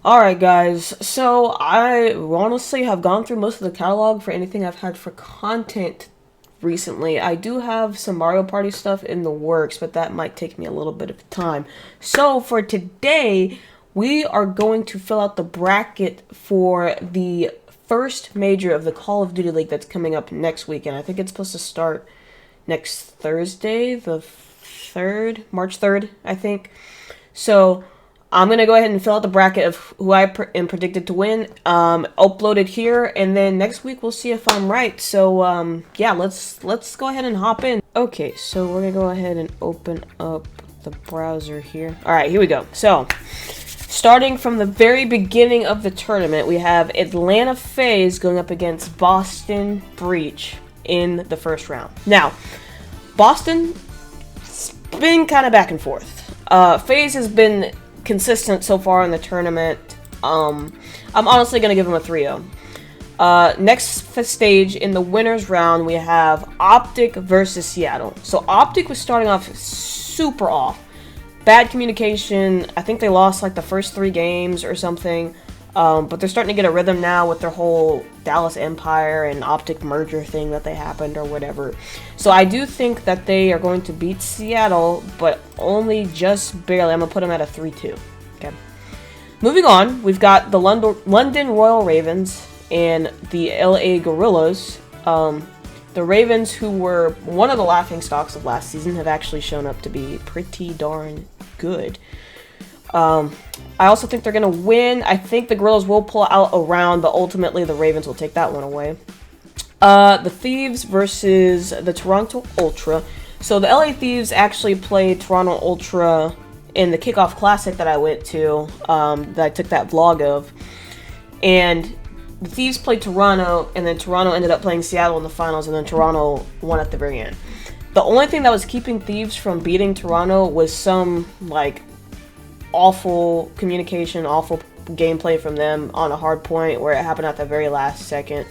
Alright guys, so I honestly have gone through most of the catalog for anything I've had for content recently. I do have some Mario Party stuff in the works, but that might take me a little bit of time. So for today, we are going to fill out the bracket for the first major of the Call of Duty League that's coming up next weekend. I think it's supposed to start next Thursday, the 3rd, March 3rd, I think. So I'm going to go ahead and fill out the bracket of who I am predicted to win, upload it here, and then next week we'll see if I'm right. So, yeah, let's go ahead and hop in. Okay, so we're going to go ahead and open up the browser here. All right, here we go. So, starting from the very beginning of the tournament, we have Atlanta FaZe going up against Boston Breach in the first round. Now, Boston, it's been kind of back and forth. FaZe has been consistent so far in the tournament. I'm honestly going to give him a 3-0. Next stage in the winners round, we have Optic versus Seattle. So Optic was starting off super off. Bad communication. I think they lost like the first 3 games or something. But they're starting to get a rhythm now with their whole Dallas Empire and Optic merger thing that they happened or whatever. So I do think that they are going to beat Seattle, but only just barely. I'm going to put them at a 3-2. Okay. Moving on, we've got the London Royal Ravens and the LA Gorillas. The Ravens, who were one of the laughingstocks of last season, have actually shown up to be pretty darn good. I also think they're going to win. I think the Gorillas will pull out a round, but ultimately the Ravens will take that one away. The Thieves versus the Toronto Ultra. So the LA Thieves actually played Toronto Ultra in the Kickoff Classic that I went to, that I took that vlog of. And the Thieves played Toronto, and then Toronto ended up playing Seattle in the finals, and then Toronto won at the very end. The only thing that was keeping Thieves from beating Toronto was some, like, awful communication, awful gameplay from them on a hard point where it happened at the very last second.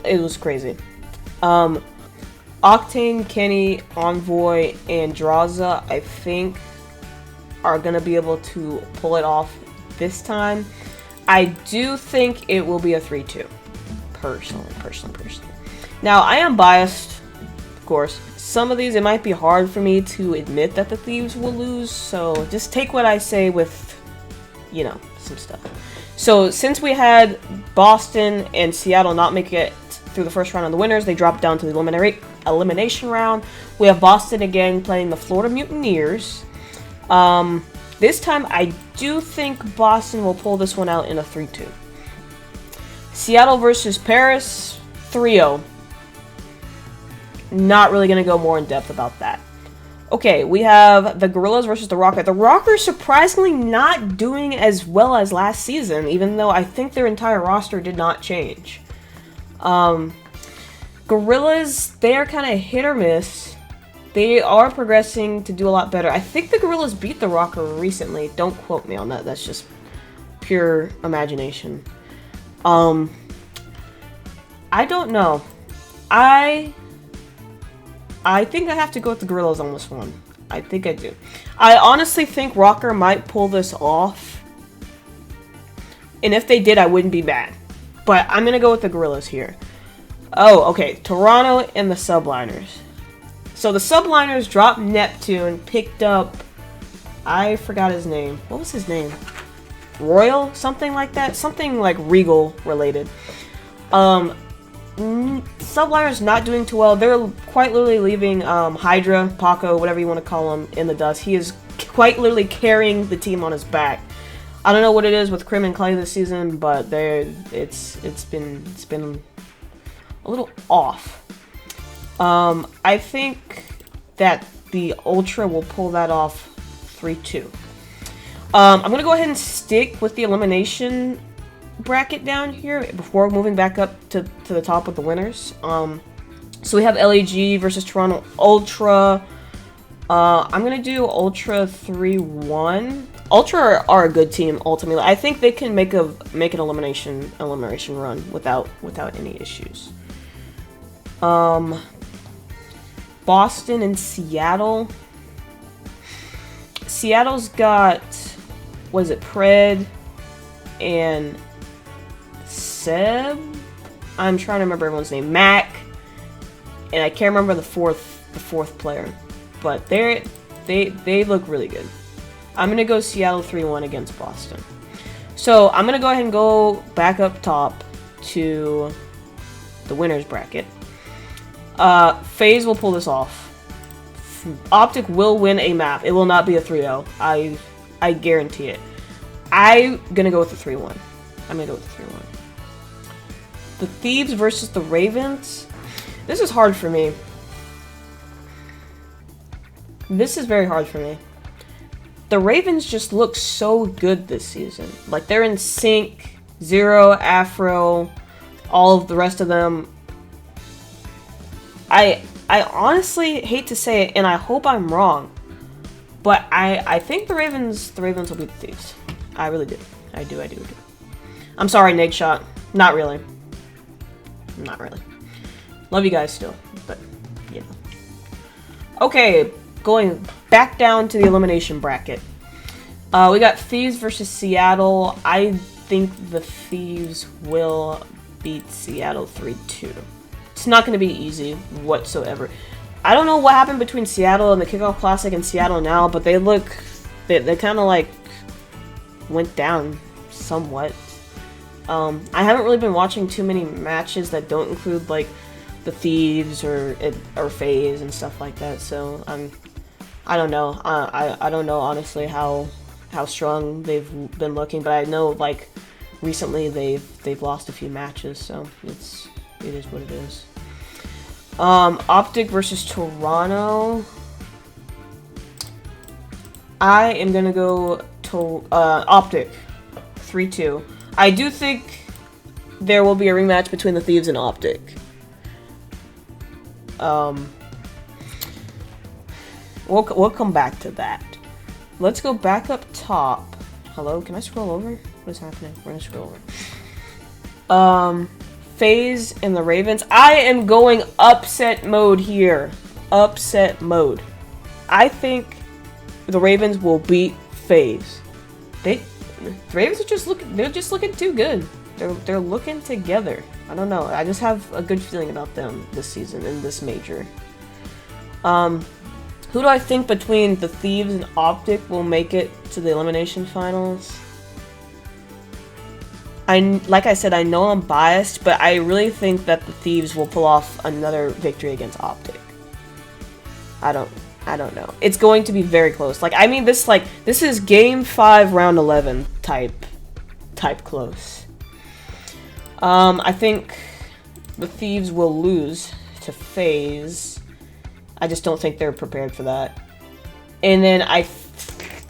It was crazy. Octane, Kenny, Envoy, and Draza, I think, are going to be able to pull it off this time. I do think it will be a 3-2. Personally. Now, I am biased, of course. Some of these, it might be hard for me to admit that the Thieves will lose, so just take what I say with, you know, some stuff. So, since we had Boston and Seattle not make it through the first round of the winners, they dropped down to the elimination round. We have Boston again playing the Florida Mutineers. This time, I do think Boston will pull this one out in a 3-2. Seattle versus Paris, 3-0. Not really going to go more in depth about that. Okay, we have the Gorillas versus the Rocket. The Rockers surprisingly not doing as well as last season, even though I think their entire roster did not change. Gorillas, they are kind of hit or miss. They are progressing to do a lot better. I think the Gorillas beat the Rocker recently. Don't quote me on that. That's just pure imagination. I don't know. I think I have to go with the Gorillas on this one. I think I do. I honestly think Rocker might pull this off. And if they did, I wouldn't be mad. But I'm going to go with the Gorillas here. Oh, okay. Toronto and the Subliners. So the Subliners dropped Neptune, picked up... I forgot his name. What was his name? Royal? Something like that? Something like Regal related. Subliners not doing too well. They're quite literally leaving Hydra, Paco, whatever you want to call him, in the dust. He is quite literally carrying the team on his back. I don't know what it is with Crim and Clay this season, but it's been a little off. I think that the Ultra will pull that off 3-2. I'm gonna go ahead and stick with the elimination bracket down here before moving back up to the top with the winners. So we have LAG versus Toronto Ultra. I'm gonna do Ultra 3-1. Ultra are a good team ultimately. I think they can make an elimination run without any issues. Boston and Seattle. Seattle's got, what is it, Pred and Seb? I'm trying to remember everyone's name. Mac, and I can't remember the fourth player, but they look really good. I'm gonna go Seattle 3-1 against Boston. So I'm gonna go ahead and go back up top to the winners bracket. FaZe will pull this off. Optic will win a map. It will not be a 3-0. I guarantee it. I'm gonna go with the 3-1. I'm gonna go with the 3-1. The Thieves versus the Ravens. This is hard for me. This is very hard for me. The Ravens just look so good this season. Like, they're in sync. Zero, Afro, all of the rest of them. I honestly hate to say it, and I hope I'm wrong, but I think the Ravens will beat the Thieves. I really do. I do. I'm sorry, Nate Shot. Not really. Not really. Love you guys still, but, you know. Okay, going back down to the elimination bracket. We got Thieves versus Seattle. I think the Thieves will beat Seattle 3-2. It's not going to be easy whatsoever. I don't know what happened between Seattle and the Kickoff Classic and Seattle now, but they kind of like went down somewhat. I haven't really been watching too many matches that don't include like the Thieves or FaZe and stuff like that. So I don't know. I don't know honestly how strong they've been looking, but I know like recently they've lost a few matches, so it is what it is. Optic versus Toronto. I am gonna go to Optic 3-2. I do think there will be a rematch between the Thieves and Optic. We'll come back to that. Let's go back up top. Hello, can I scroll over? What is happening? We're gonna scroll over. FaZe and the Ravens. I am going upset mode here. Upset mode. I think the Ravens will beat FaZe. The Ravens are just looking too good. They're looking together. I don't know. I just have a good feeling about them this season in this major. Who do I think between the Thieves and Optic will make it to the elimination finals? Like I said, I know I'm biased, but I really think that the Thieves will pull off another victory against Optic. I don't know. It's going to be very close. Like, I mean, this is Game 5, Round 11 type close. I think the Thieves will lose to FaZe. I just don't think they're prepared for that. And then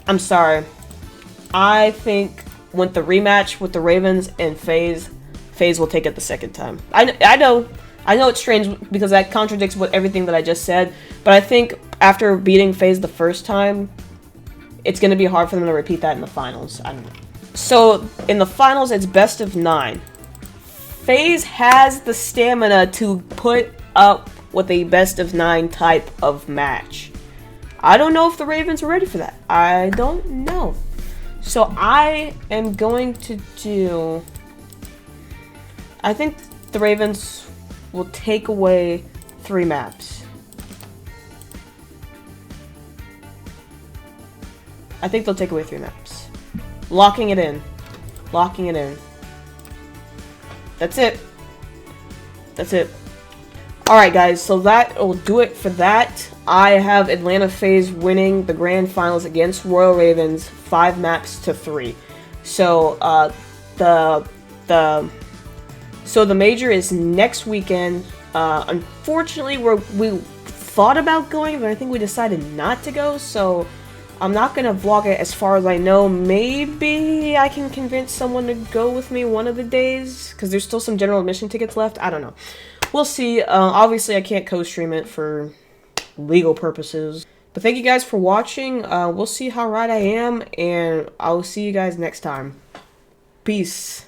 I'm sorry. I think with the rematch with the Ravens and FaZe will take it the second time. I know it's strange because that contradicts everything that I just said, but I think after beating FaZe the first time, it's going to be hard for them to repeat that in the finals. I don't know. So, in the finals, it's best of 9. FaZe has the stamina to put up with a best of 9 type of match. I don't know if the Ravens are ready for that. I don't know. So I am going to do... I think the Ravens will take away 3 maps. I think they'll take away 3 maps. Locking it in. Locking it in. That's it. That's it. Alright guys, so that will do it for that. I have Atlanta FaZe winning the grand finals against Royal Ravens 5 maps to 3. So the major is next weekend. Unfortunately we thought about going, but I think we decided not to go, so I'm not gonna vlog it as far as I know. Maybe I can convince someone to go with me one of the days, because there's still some general admission tickets left. I don't know. We'll see. Obviously, I can't co-stream it for legal purposes. But thank you guys for watching. We'll see how right I am, and I'll see you guys next time. Peace.